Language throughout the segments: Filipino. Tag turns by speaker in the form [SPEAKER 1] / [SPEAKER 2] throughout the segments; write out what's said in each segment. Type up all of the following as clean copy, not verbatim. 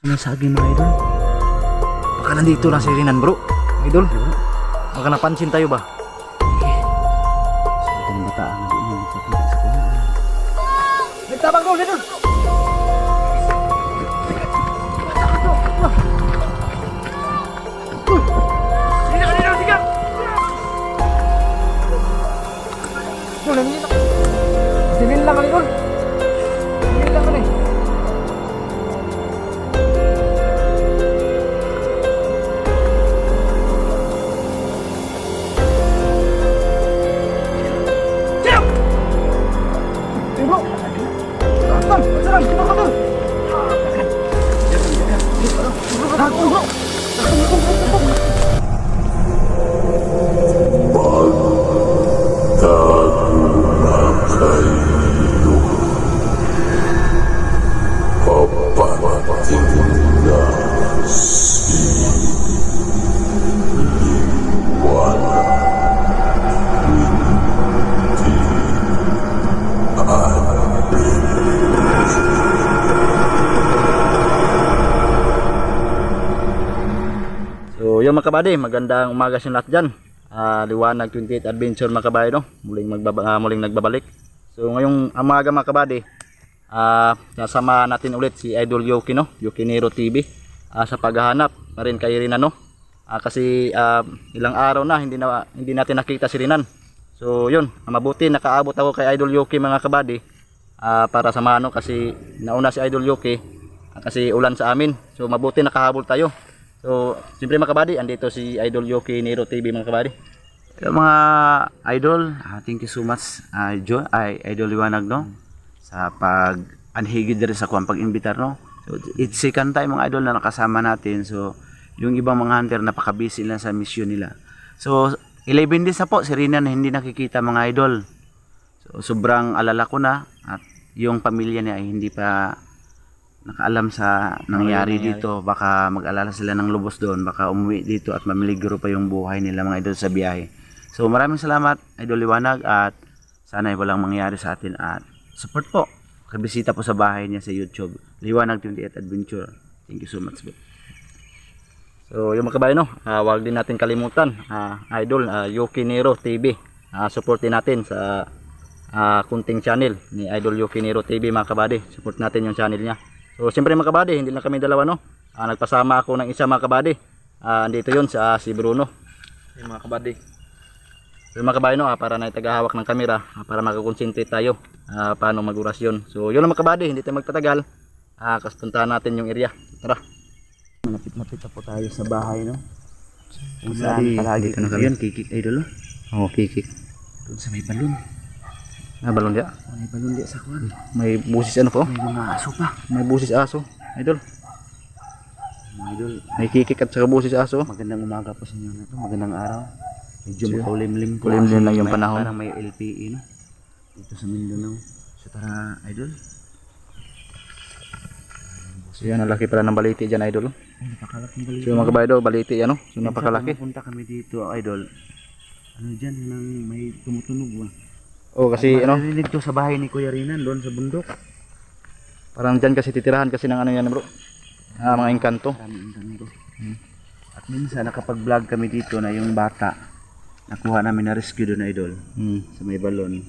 [SPEAKER 1] Ano sabi mga idol? Baka nandito lang si Rinan bro. Idol, baka napansin tayo ba?
[SPEAKER 2] Sa itong bataan na doon yung sakita sa kuhaan.
[SPEAKER 1] Nagtabang bro, Idol! Silin lang kali Idol. Silin lang kali.
[SPEAKER 2] So yung mga kabady, magandang umaga sa lahat dyan. Liwanag 28 Adventure mga kabady, no? Muling nagbabalik. So ngayong umaga mga kabady, nasama natin ulit si Idol Yoki, no? Yoki Nero TV sa paghahanap na rin kay Rinan, no? Kasi ilang araw na hindi natin nakita si Rinan. So yun, mabuti nakaabot ako kay Idol Yoki mga kabady para samahan, no? Kasi nauna si Idol Yoki kasi ulan sa amin. So mabuti nakahabol tayo. So, siyempre mga kabady, andito si Idol Yoki Nero TV mga kabady.
[SPEAKER 1] Mga idol, thank you so much Idol Liwanag, no? Sa pag-anhigid rin sa kuwang pag-imbitar, no? So, it's second time mga idol na nakasama natin. So, yung ibang mga hunter napaka-busy lang sa mission nila. So, 11 days na po si Rinan na hindi nakikita mga idol. So, sobrang alala ko na at yung pamilya niya ay hindi pa nakaalam sa nangyari dito. Baka mag-alala sila ng lubos doon, baka umuwi dito at mamiligro pa yung buhay nila mga idol sa biyahe. So maraming salamat Idol Liwanag at sana ay walang mangyari sa atin at support po, kabisita po sa bahay niya sa YouTube Liwanag 28 Adventure. Thank you so much bro.
[SPEAKER 2] So yung mga kabayan, no, wag din natin kalimutan Idol Yoki Nero TV. Supportin natin sa kunting channel ni Idol Yoki Nero TV mga kabady. Support natin yung channel niya. So siyempre mga kabady, hindi lang kami dalawa, no. Nagpasama ako ng isa mga kabady. Andito yun si Bruno. Yung mga kabady. So yung mga kabady, no, para na tagahawak ng kamera, para makakonsentrate tayo paano mag-orasyon. So yun lang mga kabady, hindi tayo magtatagal. Puntahan natin yung area. Tara.
[SPEAKER 1] Malapit-lapit na po tayo sa bahay, no. Kung
[SPEAKER 2] Saan
[SPEAKER 1] palagi
[SPEAKER 2] dito na kami.
[SPEAKER 1] yun, kikik idol, no.
[SPEAKER 2] Oh, kikik.
[SPEAKER 1] Doon sa may balon.
[SPEAKER 2] Balon dia.
[SPEAKER 1] May balon di sa kuwan.
[SPEAKER 2] May busis ano po?
[SPEAKER 1] May mga aso pa.
[SPEAKER 2] May busis aso. Idol.
[SPEAKER 1] Mga idol,
[SPEAKER 2] May kikik at saka busis aso.
[SPEAKER 1] magandang umaga po sa inyo na to. Magandang araw. Medyo makulimlim po.
[SPEAKER 2] Kulimlim lang yung panahon.
[SPEAKER 1] Parang may LPE, no? Dito sa Mindanao. So tara, idol.
[SPEAKER 2] So yan, ang laki pala ng baliti dyan, idol.
[SPEAKER 1] Ay, napakalaking balita.
[SPEAKER 2] So mga kabaydo, baliti yan, no? So napakalaki.
[SPEAKER 1] Punta kami dito, idol. Ano dyan, nang may tumutunog ba?
[SPEAKER 2] Oh, kasi ano,
[SPEAKER 1] Maririnig to sa bahay ni Kuya Rinan, doon sa bundok.
[SPEAKER 2] parang dyan kasi titirahan kasi ng ano yan, bro. Mga engkanto.
[SPEAKER 1] Kami ang ganito. At minsan, nakapag-vlog kami dito na yung bata. Nakuha namin na rescue doon, idol. Sa may balon.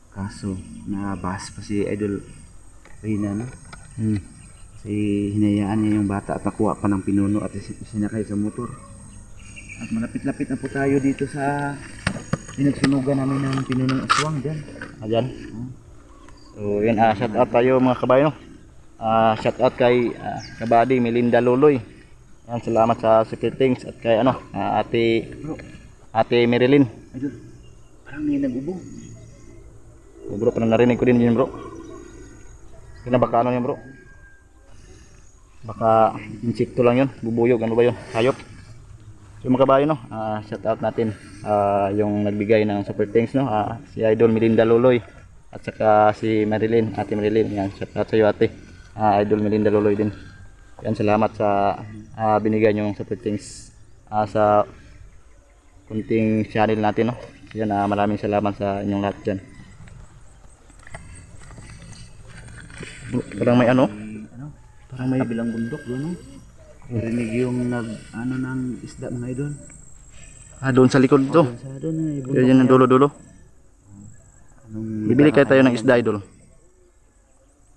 [SPEAKER 1] Kaso, nabahas pa si Idol Rinan. Kasi hinayaan niya yung bata at nakuha pa ng pinuno at sinakay sa motor. At malapit-lapit na po tayo dito sa pinagsunugan namin ng pinunong aswang dyan.
[SPEAKER 2] Dyan. So yan, shout out tayo mga kabayo. Shout out kay kabady Melinda Luloy. Yan, salamat sa super things at kay ano, ate Marilyn.
[SPEAKER 1] Idol, parang may nag-ubo.
[SPEAKER 2] Oh, bro, parang narinig ko din yun, bro. Kaya baka ano yan, bro? Baka insekto lang yun, bubuyog, ano ba yun? Hayop. So mga kabayo, no, shout out natin yung nagbigay ng super thanks, no, si Idol Melinda Luloy at saka si Marilyn, ate Marilyn. Yan, shout out sa iyo ate, Idol Melinda Luloy din. Yan, salamat sa binigay nyo ng super thanks sa kunting channel natin, no. Yan, maraming salamat sa inyong lahat dyan. Parang may ano? Parang may
[SPEAKER 1] Kabilang bundok doon, no? Rinig yung ano ng isda mga idol.
[SPEAKER 2] doon sa likod to.
[SPEAKER 1] Doon sa doon ay bundok.
[SPEAKER 2] Yan ang dulo-dulo.
[SPEAKER 1] Anong
[SPEAKER 2] Bibili kayo tayo ng isda, idol.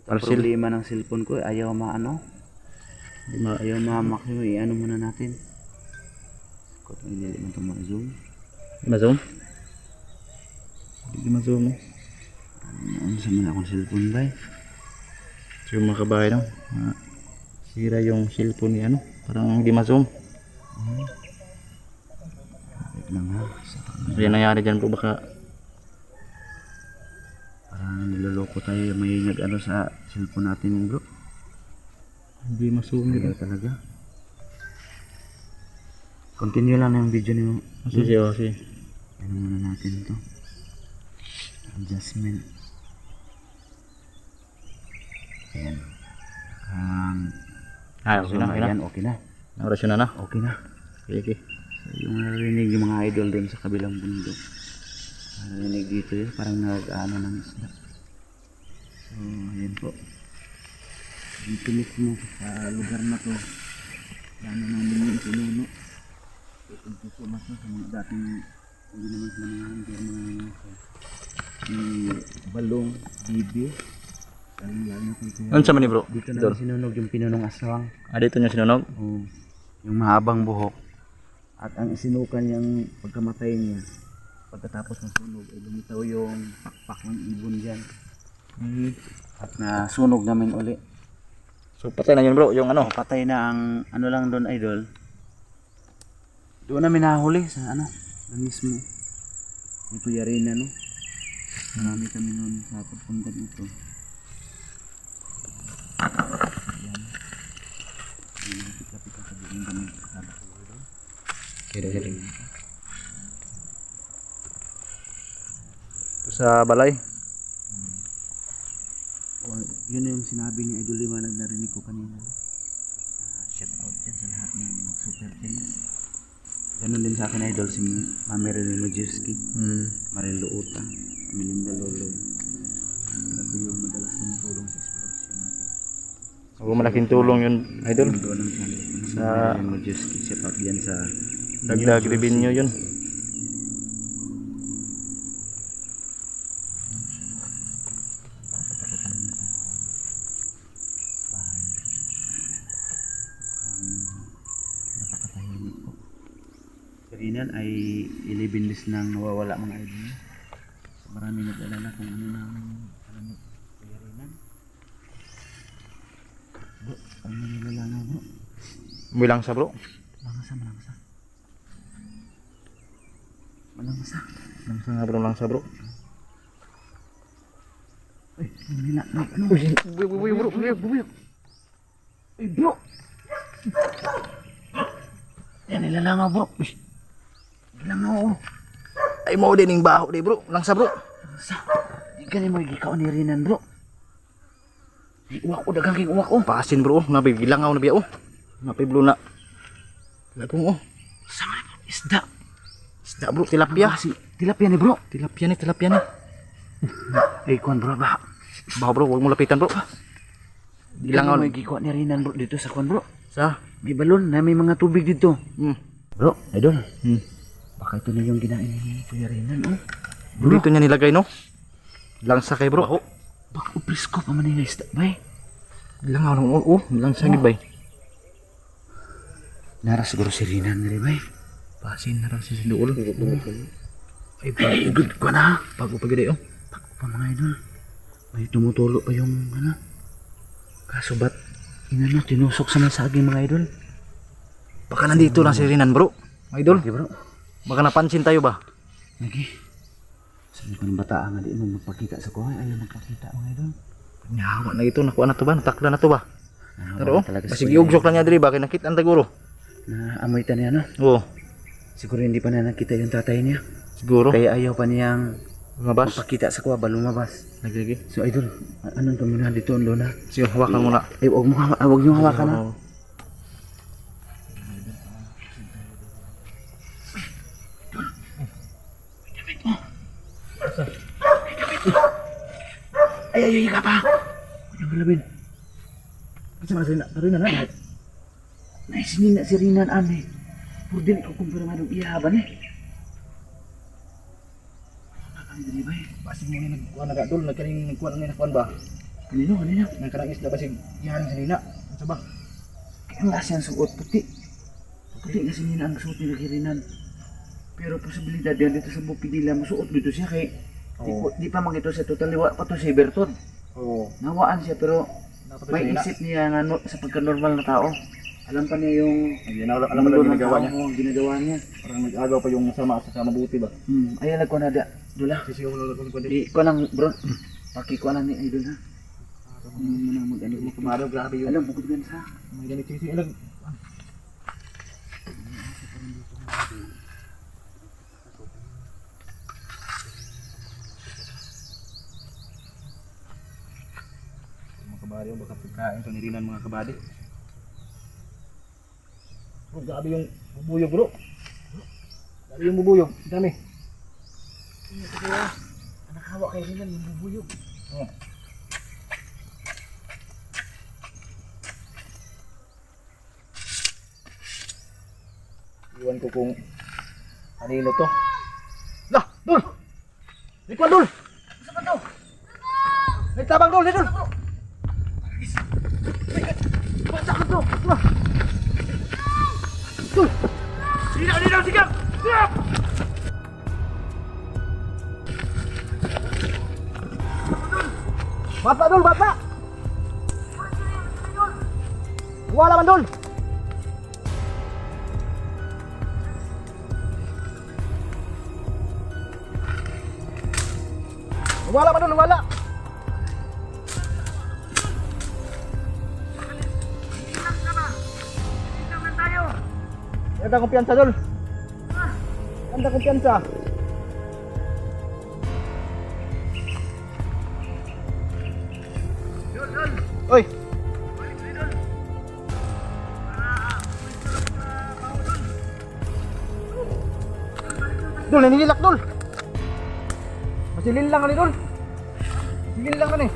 [SPEAKER 1] Ang problema ng cellphone ko, ayaw maano. Ayaw mamakyo, ano muna natin. Kung hindi man ito ma-zoom.
[SPEAKER 2] Ma-zoom? Hindi ma-zoom eh.
[SPEAKER 1] Ano sa mga akong cellphone ba eh?
[SPEAKER 2] So yung mga kabahay no? Sira yung cellphone ni ano. Parang hindi ma-zoom.
[SPEAKER 1] Wait lang ha.
[SPEAKER 2] So yan nangyari dyan bro, baka
[SPEAKER 1] Parang niloloko tayo, may nag-ano sa cellphone natin bro.
[SPEAKER 2] hindi ma-zoom.
[SPEAKER 1] Kaya talaga. Continue lang yung video niyo.
[SPEAKER 2] Sige, sige.
[SPEAKER 1] Ano muna natin to. Adjustment. Ayan.
[SPEAKER 2] Okay na, okay na.
[SPEAKER 1] Ayan, okay na.
[SPEAKER 2] Orasyon na na.
[SPEAKER 1] Okay na.
[SPEAKER 2] Okay, okay.
[SPEAKER 1] So, yung narinig yung mga idol doon sa kabilang bundok. Narinig dito yun, parang nag-ano ng isda. So, ayan po. Dito mismo sa lugar na to. Plano namin yung sinuno. Itong susumas na sa mga dating hindi naman sila mga hanggang mga si Balong, Bibi. Lalo na kung
[SPEAKER 2] Ano sa man ni bro?
[SPEAKER 1] dito na sinunog yung pinunong aswang.
[SPEAKER 2] Dito niya sinunog?
[SPEAKER 1] Oh, yung mahabang buhok. At ang isinukan niyang pagkamatay niya, pagkatapos ng sunog, ay lumitaw yung pakpak ng ibon dyan. At nasunog namin uli.
[SPEAKER 2] So patay na yun bro, yung ano?
[SPEAKER 1] Patay na ang ano lang doon idol. Doon namin nahuli sa ano, doon mismo. Dito yari na no. Marami kami noon sa pagpunta dito. Ayan. Lapit-lapit sa doon kami.
[SPEAKER 2] Kira-kira. Ito sa balay.
[SPEAKER 1] O, yun yung sinabi ni Idol Liwanag, narinig ko kanina. Shout out dyan sa lahat ng mag-super things. Ganun din sa akin Idol, si Mami Marilyn Majewski, Marilo Utang, Melinda Loloy. Grabe yung madalas ng tulong sa exploration natin.
[SPEAKER 2] So malaking tulong yun, idol.
[SPEAKER 1] Doon ang
[SPEAKER 2] Sa
[SPEAKER 1] Marilyn Majewski, shout out yan sa
[SPEAKER 2] dagdag revenue yun.
[SPEAKER 1] bahay. Napakatahimik po. Kainan ay 11 days nang nawawala mga idol. So, marami nag-alala kung ano nang alam mo kainan. Bro, ano nilalanga bro?
[SPEAKER 2] Bilang sa bro.
[SPEAKER 1] Malangsa. Malangsa.
[SPEAKER 2] Langsa nga bro, langsa bro.
[SPEAKER 1] Ay, nila, ano?
[SPEAKER 2] Uy bro,
[SPEAKER 1] Bubuyog. Ay bro. Yan nilalanga bro. Uy. Nilalanga oh.
[SPEAKER 2] ay mo din yung baho di bro, langsa bro.
[SPEAKER 1] Sa, di ka mo ikaw ni Rinan bro. Uwak ko, dagang king uwak ko.
[SPEAKER 2] Pasin bro, nabibilang ako na biya oh. Napiblo na. Lagong oh.
[SPEAKER 1] Sama bro, isda.
[SPEAKER 2] Isda bro, tilapia.
[SPEAKER 1] Tilapia ni bro.
[SPEAKER 2] Tilapia ni.
[SPEAKER 1] Ay kuan bro ba?
[SPEAKER 2] Baho bro, huwag mo lapitan bro.
[SPEAKER 1] Gilangaw
[SPEAKER 2] Gilangaw
[SPEAKER 1] mo gikuha ni Rinan bro dito sa kuan bro.
[SPEAKER 2] sa.
[SPEAKER 1] May balon na may mga tubig dito. Bro, idol. Baka ito na yung ginain ni Kuya Rinan oh.
[SPEAKER 2] Bro, dito niya nilagay no. Langsa kay bro. Oh.
[SPEAKER 1] Baka uprisko pa man nila isda bay.
[SPEAKER 2] Langaw nung oh, langsa gid bay.
[SPEAKER 1] Nara siguro si Rinan nila bay.
[SPEAKER 2] Pasin na raw si Duol.
[SPEAKER 1] Ay good ko na.
[SPEAKER 2] Bago pa gid oh.
[SPEAKER 1] Tako pa mga idol. May tumutulo pa yung ano. Kaso ba't inano tinusok sa mga saging mga idol?
[SPEAKER 2] Baka nandito lang si Rinan bro. Idol.
[SPEAKER 1] Okay bro.
[SPEAKER 2] Baka napansin tayo ba?
[SPEAKER 1] Lagi. Sabi ko ng bata nga di mo magpakita sa kuhay. Ayaw magpakita mga idol.
[SPEAKER 2] Nyawa na ito, nakuha na to ba? Natakda na to ba? Pero oh,
[SPEAKER 1] talaga
[SPEAKER 2] kasi giugsok lang niya diri ba kay nakita ang taguro.
[SPEAKER 1] Na amoy ta niya no?
[SPEAKER 2] Oo,
[SPEAKER 1] Siguro hindi pa na nakita yung tatay niya.
[SPEAKER 2] siguro.
[SPEAKER 1] Kaya ayaw pa niyang
[SPEAKER 2] Lumabas.
[SPEAKER 1] magpakita sa kuha ba lumabas.
[SPEAKER 2] Lagi.
[SPEAKER 1] So idol, anong ka muna dito ang lona?
[SPEAKER 2] Sige, hawakan mo na.
[SPEAKER 1] Eh wag niyo hawakan na.
[SPEAKER 2] Oo.
[SPEAKER 1] Ay ka pa. Huwag galawin.
[SPEAKER 2] Sa mga sarina na.
[SPEAKER 1] Naisinina si Rinan ane. Puro din ko kumpirmado iyaban eh. Nakakali dali ba eh?
[SPEAKER 2] Basig mo ni nagkuha na dol, nagkaning nagkuha na nakuan ba?
[SPEAKER 1] Kanino?
[SPEAKER 2] Nagkarang isda basig iyan sa nina. Unsa ba?
[SPEAKER 1] Kaya ang asyan suot puti. Puti kasi nina ang suot nila kay Rinan. Pero posibilidad yan dito sa Bupidila, masuot dito siya kay di pa mang ito sa total liwa pa to si Berton.
[SPEAKER 2] Oo.
[SPEAKER 1] Nawaan siya pero may isip niya nga sa pagka-normal na tao. Alam pa niya yung
[SPEAKER 2] Alam mo lang yung ginagawa niya.
[SPEAKER 1] ang ginagawa niya.
[SPEAKER 2] Parang nag-agaw pa yung sama sa mabuti ba?
[SPEAKER 1] Ayan lang ko na da. Dula.
[SPEAKER 2] Sisigaw mo lang
[SPEAKER 1] Di ko lang bro. Paki ko lang ni Idol ha. Mag-ano mo
[SPEAKER 2] Kumaro, grabe yun.
[SPEAKER 1] alam bukod gan sa.
[SPEAKER 2] May ganit sisi. Ilang... Mga kabady, baka pagkain ito nirinan mga kabady. Bro, grabe yung bubuyog bro. Grabe yung bubuyog. Dami.
[SPEAKER 1] Anak hawa kay Rinan yung bubuyog.
[SPEAKER 2] Oh. Iwan ko kung kanino to. Lah, Dul! Likuan, Dul!
[SPEAKER 1] Sa ba to?
[SPEAKER 2] May tabang, Dul! Dul!
[SPEAKER 1] Basta ka to.
[SPEAKER 2] Dul!
[SPEAKER 1] Dino, sigap. Sigap.
[SPEAKER 2] Bata, Dul! Bata! Wala man, Dul! Wala man, Dul! Wala! Ganda kumpiyansa, Dul! Ganda kumpiyansa! Oy! Dul, nanililak, Dul! Masilin lang ka ni, Dul! Masilin lang ka ni!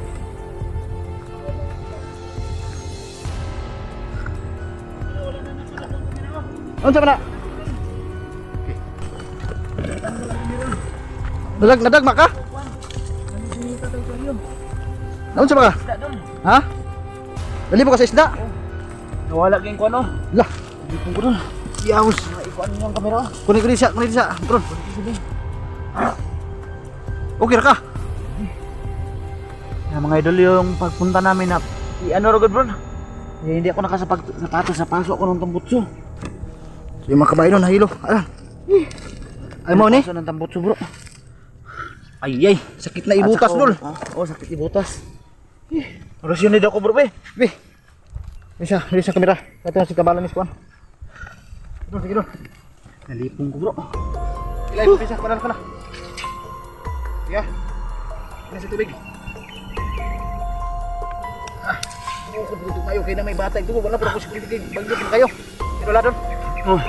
[SPEAKER 2] Ano sa mana? Nadagma ka? Ano sa mga? Ha? Dali mo ka sa isda?
[SPEAKER 1] Nawala kayong ko ano?
[SPEAKER 2] Lah,
[SPEAKER 1] Hindi ko doon.
[SPEAKER 2] yaos.
[SPEAKER 1] Ikuan niyo ang kamera.
[SPEAKER 2] Kunin ko siya, bro. Okay ra ka?
[SPEAKER 1] Yan mga idol yung pagpunta namin na ano ro bro? Hindi ako nakasapatos sa paso ako ng tambutso.
[SPEAKER 2] So, yung mga kabayo nun, nahilo. Ay mo ni?
[SPEAKER 1] Paso ng tambutso bro.
[SPEAKER 2] Ay, sakit na ibutas, Dul.
[SPEAKER 1] Oo, sakit ibutas.
[SPEAKER 2] Oras yun ako, bro, be. Be. Hindi sa kamera. Ito na si kabalan ni Squan. Dul, sige, Dul.
[SPEAKER 1] Nalipong ko bro.
[SPEAKER 2] Ilay mo, bisa. Panal ka na. Yeah. Ini sa tubig. Ano ko dito kayo? Kaya na may bata ito. Wala po ako sa kulitig. Bagyo po kayo. Ito la, Dul.
[SPEAKER 1] Oh.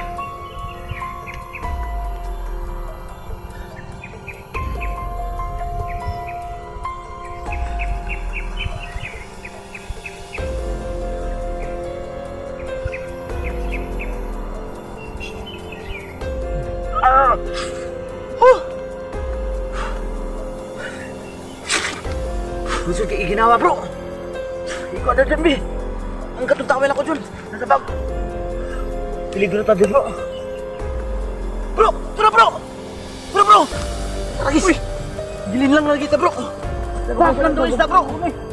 [SPEAKER 1] Gusto kayo ginawa bro. Ikaw ada dyan, be. Ang katutawin ako dyan. Nasa bag. Peligro tayo bro. Bro! Tara bro! Tara bro! Ragis! Uy! Gilin lang lagi kita bro. Trap lang doon isda bro.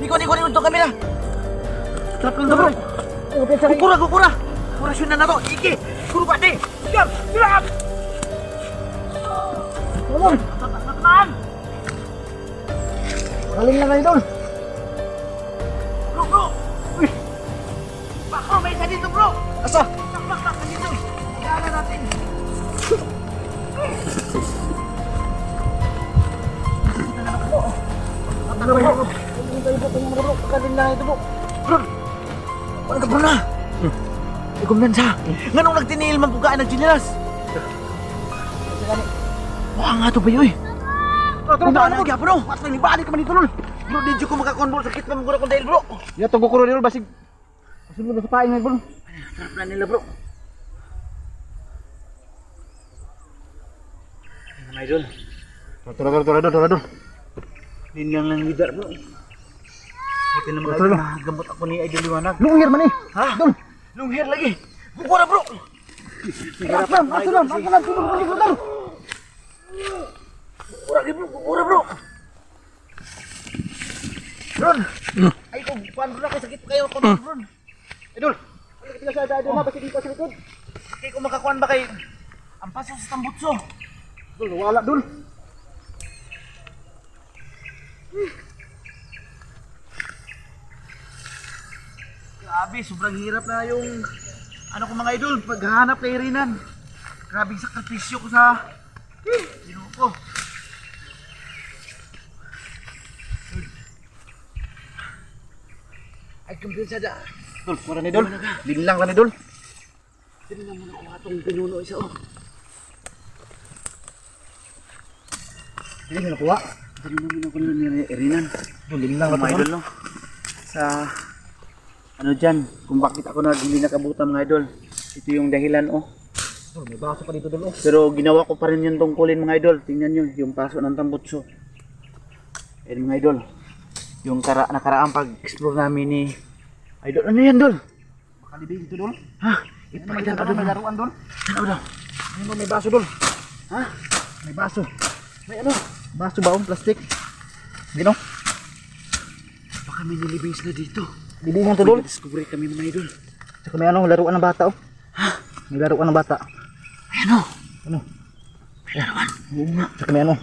[SPEAKER 1] Ikaw untuk kami na. Trap lang doon bro. Kukura. Kurasyon na to. Iki! Kuro pa di! Siap! Siap!
[SPEAKER 2] Tolong.
[SPEAKER 1] Teman!
[SPEAKER 2] Galing lang kayo, Dul.
[SPEAKER 1] Bro! Uy! Bako, may isa dito bro!
[SPEAKER 2] Asa?
[SPEAKER 1] Bak, dito! Kailangan natin!
[SPEAKER 2] Ano ba yun? Hindi tayo po itong mga bro. Pagkalin lang ito, bro.
[SPEAKER 1] Bro! Ano ka bro na? Kumyansa! Nganong nagtiniil man pugaan ng chinilas? Mukha nga to ba yun eh?
[SPEAKER 2] Tara,
[SPEAKER 1] Ano kaya bro? Mas nang balik ka man dito lol! Bro, di ko makakonbol. Sakit pa mong kong dahil bro!
[SPEAKER 2] Ya, tunggu kuro dulu basig. Sunod sa paing bro.
[SPEAKER 1] Trap na nila bro. Mga idol.
[SPEAKER 2] Tara.
[SPEAKER 1] Linyang lang lidar bro. Buti na mga
[SPEAKER 2] Tara,
[SPEAKER 1] idol, nakagamot ako ni Idol Liwanag.
[SPEAKER 2] Lungir man eh.
[SPEAKER 1] Ha?
[SPEAKER 2] Dol.
[SPEAKER 1] Long hair lagi. Bukura bro.
[SPEAKER 2] Asam, tulog.
[SPEAKER 1] Bukura bro.
[SPEAKER 2] Ron. Ay ko kuan bro kay sakit kayo ko Ron. Idol. Kita sa idol na basta dito sa likod.
[SPEAKER 1] Kaya kung makakuan ba kay ang paso sa tambutso.
[SPEAKER 2] Dol, wala dol.
[SPEAKER 1] Grabe, sobrang hirap na yung ano ko mga idol, paghahanap kay Rinan. Grabing sakripisyo ko sa Ginoo ko. Ay, kumpiyansa da.
[SPEAKER 2] Dol, wala ni dol. Linlang lang ni dol.
[SPEAKER 1] Sino na muna kuha itong pinuno isa oh.
[SPEAKER 2] Hindi mo nakuha.
[SPEAKER 1] Dali na muna ko ni Rinan.
[SPEAKER 2] Dol, linlang lang
[SPEAKER 1] Mga
[SPEAKER 2] to.
[SPEAKER 1] idol no. Sa ano dyan, kung bakit ako na hindi nakabuta mga idol. Ito yung dahilan oh.
[SPEAKER 2] Dol, may baso pa dito dol.
[SPEAKER 1] Pero ginawa ko pa rin yung tungkulin mga idol. Tingnan nyo, yung paso ng tambutso. Ayan mga idol. Yung nakaraang pag-explore namin ni Idol. Ano yan dol?
[SPEAKER 2] Makalibig dito dol.
[SPEAKER 1] Ha? Ipakita pa
[SPEAKER 2] May
[SPEAKER 1] dol.
[SPEAKER 2] laruan dol.
[SPEAKER 1] Ano daw?
[SPEAKER 2] Ano may baso dol.
[SPEAKER 1] Ha?
[SPEAKER 2] May baso.
[SPEAKER 1] May ano?
[SPEAKER 2] Baso baong plastic. Gino?
[SPEAKER 1] Baka may nilibing sila dito.
[SPEAKER 2] Libingan to dol.
[SPEAKER 1] Discovery kami mga idol.
[SPEAKER 2] Tsaka may ano, laruan ng bata oh.
[SPEAKER 1] Ha?
[SPEAKER 2] May laruan ng bata.
[SPEAKER 1] Ayan o.
[SPEAKER 2] Ano?
[SPEAKER 1] May larawan.
[SPEAKER 2] Oo nga. Tsaka may ano.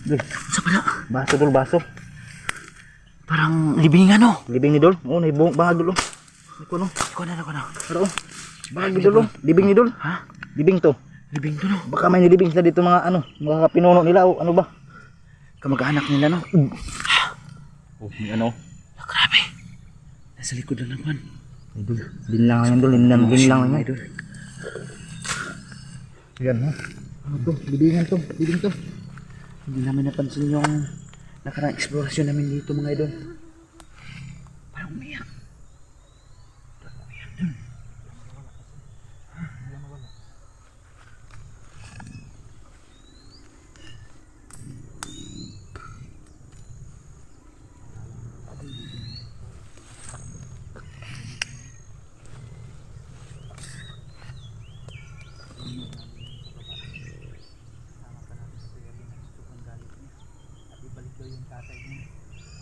[SPEAKER 2] Dol.
[SPEAKER 1] Sa pala.
[SPEAKER 2] Baso dol, baso.
[SPEAKER 1] Parang libingan o.
[SPEAKER 2] Libing ni dol. Oo, naibong bahag dol. Iko no.
[SPEAKER 1] Ikaw na.
[SPEAKER 2] Pero oh. Bahag ni dol. Libing ni dol.
[SPEAKER 1] Ha?
[SPEAKER 2] Libing to.
[SPEAKER 1] Libing to no.
[SPEAKER 2] Baka may nilibing sila dito mga ano, mga pinuno nila o ano ba?
[SPEAKER 1] Kamag-anak nila no.
[SPEAKER 2] Oh, may ano.
[SPEAKER 1] Ah, grabe. Nasa likod lang naman.
[SPEAKER 2] Idol. Linlang yan dol, linlang yan.
[SPEAKER 1] Idol.
[SPEAKER 2] Yan ha. Ano to? Libingan to. Libing to.
[SPEAKER 1] Hindi namin napansin yung nakarang eksplorasyon namin dito mga idol. Parang umiyak.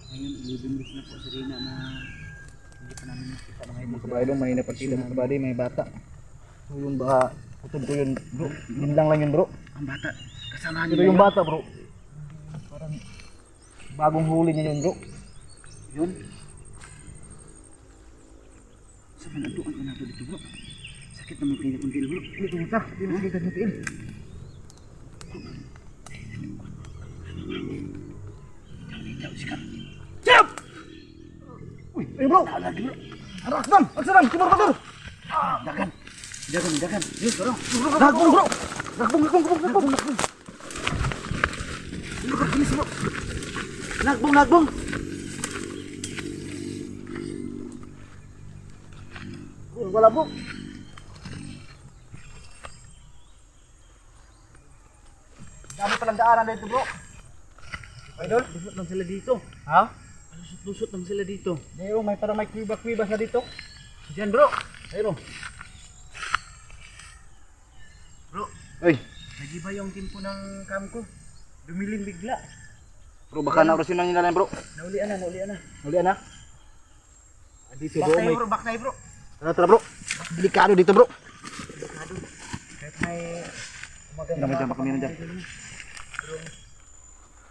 [SPEAKER 1] Ngayon, 11 days na po si Rina na hindi pa namin nakita mga idol.
[SPEAKER 2] Mga kabayo, may napatila mga kabayo, may bata. So yung baka, utod ko yun bro. Linlang lang yun bro.
[SPEAKER 1] Ang bata, kasama
[SPEAKER 2] Pero
[SPEAKER 1] nila
[SPEAKER 2] yung bata bro, parang bagong huli niya yun bro.
[SPEAKER 1] yun. Sa panaduan ko na ito dito bro. Sakit naman pinag-until bro.
[SPEAKER 2] Hindi ko mata, hindi mo sakit sa tiil.
[SPEAKER 1] Ikaw sikat.
[SPEAKER 2] Uy, bro!
[SPEAKER 1] Lagi bro.
[SPEAKER 2] Arakdan! Agsaran! Kimar ka bro!
[SPEAKER 1] Dagan. Yun bro.
[SPEAKER 2] Nagbong bro! Nagbong!
[SPEAKER 1] Bilis bro. Nagbong.
[SPEAKER 2] Wala bro! Dami palang daanan na ito bro. Idol?
[SPEAKER 1] Lusot lang sila dito.
[SPEAKER 2] Ha?
[SPEAKER 1] Lusot lang sila dito.
[SPEAKER 2] Mayroon, may parang may kuibas na dito.
[SPEAKER 1] Diyan bro.
[SPEAKER 2] Mayroon.
[SPEAKER 1] Bro,
[SPEAKER 2] Uy!
[SPEAKER 1] nagiba yung timpo ng cam ko. Dumilim bigla.
[SPEAKER 2] Bro, baka naurasin lang nila bro.
[SPEAKER 1] Naulian na.
[SPEAKER 2] Huli na. Dito bro, may...
[SPEAKER 1] Back tayo bro.
[SPEAKER 2] Tara bro. Delikado dito bro.
[SPEAKER 1] Kahit may
[SPEAKER 2] Hindi naman dyan, baka meron dyan.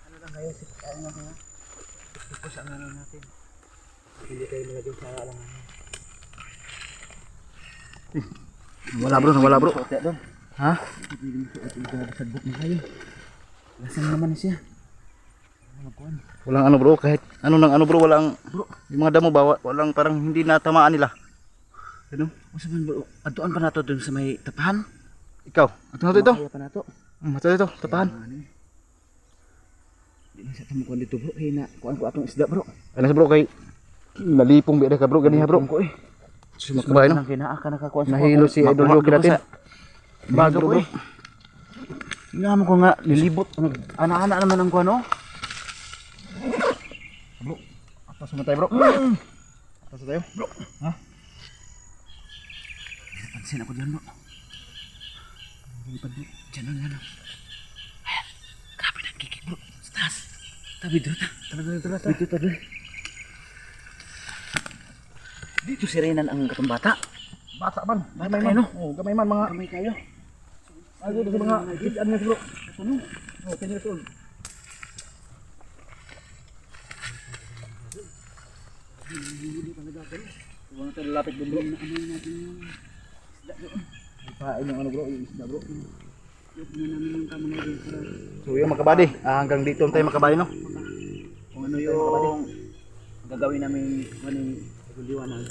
[SPEAKER 1] ano lang kayo, ano lang kayo. Ito sa ano natin. Hindi kayo nilagay sa alangan.
[SPEAKER 2] Wala bro.
[SPEAKER 1] Sote doon.
[SPEAKER 2] Ha?
[SPEAKER 1] Hindi mo suot yung sadbot na kayo. Lasang naman siya.
[SPEAKER 2] Walang ano bro, kahit ano nang ano bro, walang bro. Yung mga damo ba, walang parang hindi natamaan nila. Ano?
[SPEAKER 1] Usapan bro, aduan pa nato doon sa may tapahan.
[SPEAKER 2] Ikaw, ato na ito.
[SPEAKER 1] Makaya pa nato.
[SPEAKER 2] Ito ito, tapahan.
[SPEAKER 1] Hindi na siya tumukuan dito bro. Hina, kuan ko atong isda bro.
[SPEAKER 2] Ano sa bro kay Nalipong biya ka bro, ganiha bro.
[SPEAKER 1] Ko eh.
[SPEAKER 2] So mga kabayan no.
[SPEAKER 1] Nang kinaa ka nakakuha sa
[SPEAKER 2] Nahilo si Idol Yoki natin.
[SPEAKER 1] Bago
[SPEAKER 2] Bro,
[SPEAKER 1] bro. Tingnan mo ko nga lilibot. Ana-ana naman ang kuha no.
[SPEAKER 2] Atas mo tayo bro. Atas tayo. Bro. Ha?
[SPEAKER 1] Pansin ako dyan bro. Lipad bro. Dyan lang. Ayan. Grabe na kikik bro. Sa taas. Tabi doon. Tabi doon. Dito si Renan ang katong bata.
[SPEAKER 2] Bata man.
[SPEAKER 1] Bata
[SPEAKER 2] Gamay
[SPEAKER 1] kayo,
[SPEAKER 2] man.
[SPEAKER 1] no?
[SPEAKER 2] Oh, gamay man mga.
[SPEAKER 1] Kamay kayo.
[SPEAKER 2] Ano sa mga kitaan niya bro. Ano? Oh, kanya ito. Huwag natin lalapit doon bro. Ipain yung ano bro, yung isda bro. So yung mga kabady, hanggang dito tayo mga kabady no.
[SPEAKER 1] Kung ano yung gagawin namin ano liwanag.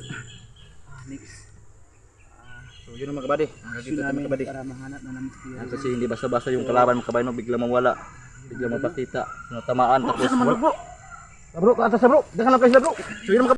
[SPEAKER 1] Next.
[SPEAKER 2] So yun ang mga kabady, hanggang dito tayo mga kabady.
[SPEAKER 1] Para mahanap na namin si
[SPEAKER 2] Kasi hindi basta-basta yung kalaban mga kabady no, bigla mawala. Bigla mapakita, tamaan tapos.
[SPEAKER 1] bro.
[SPEAKER 2] Bro, atas na bro. Dahan lang kayo sila bro. So yun ang mga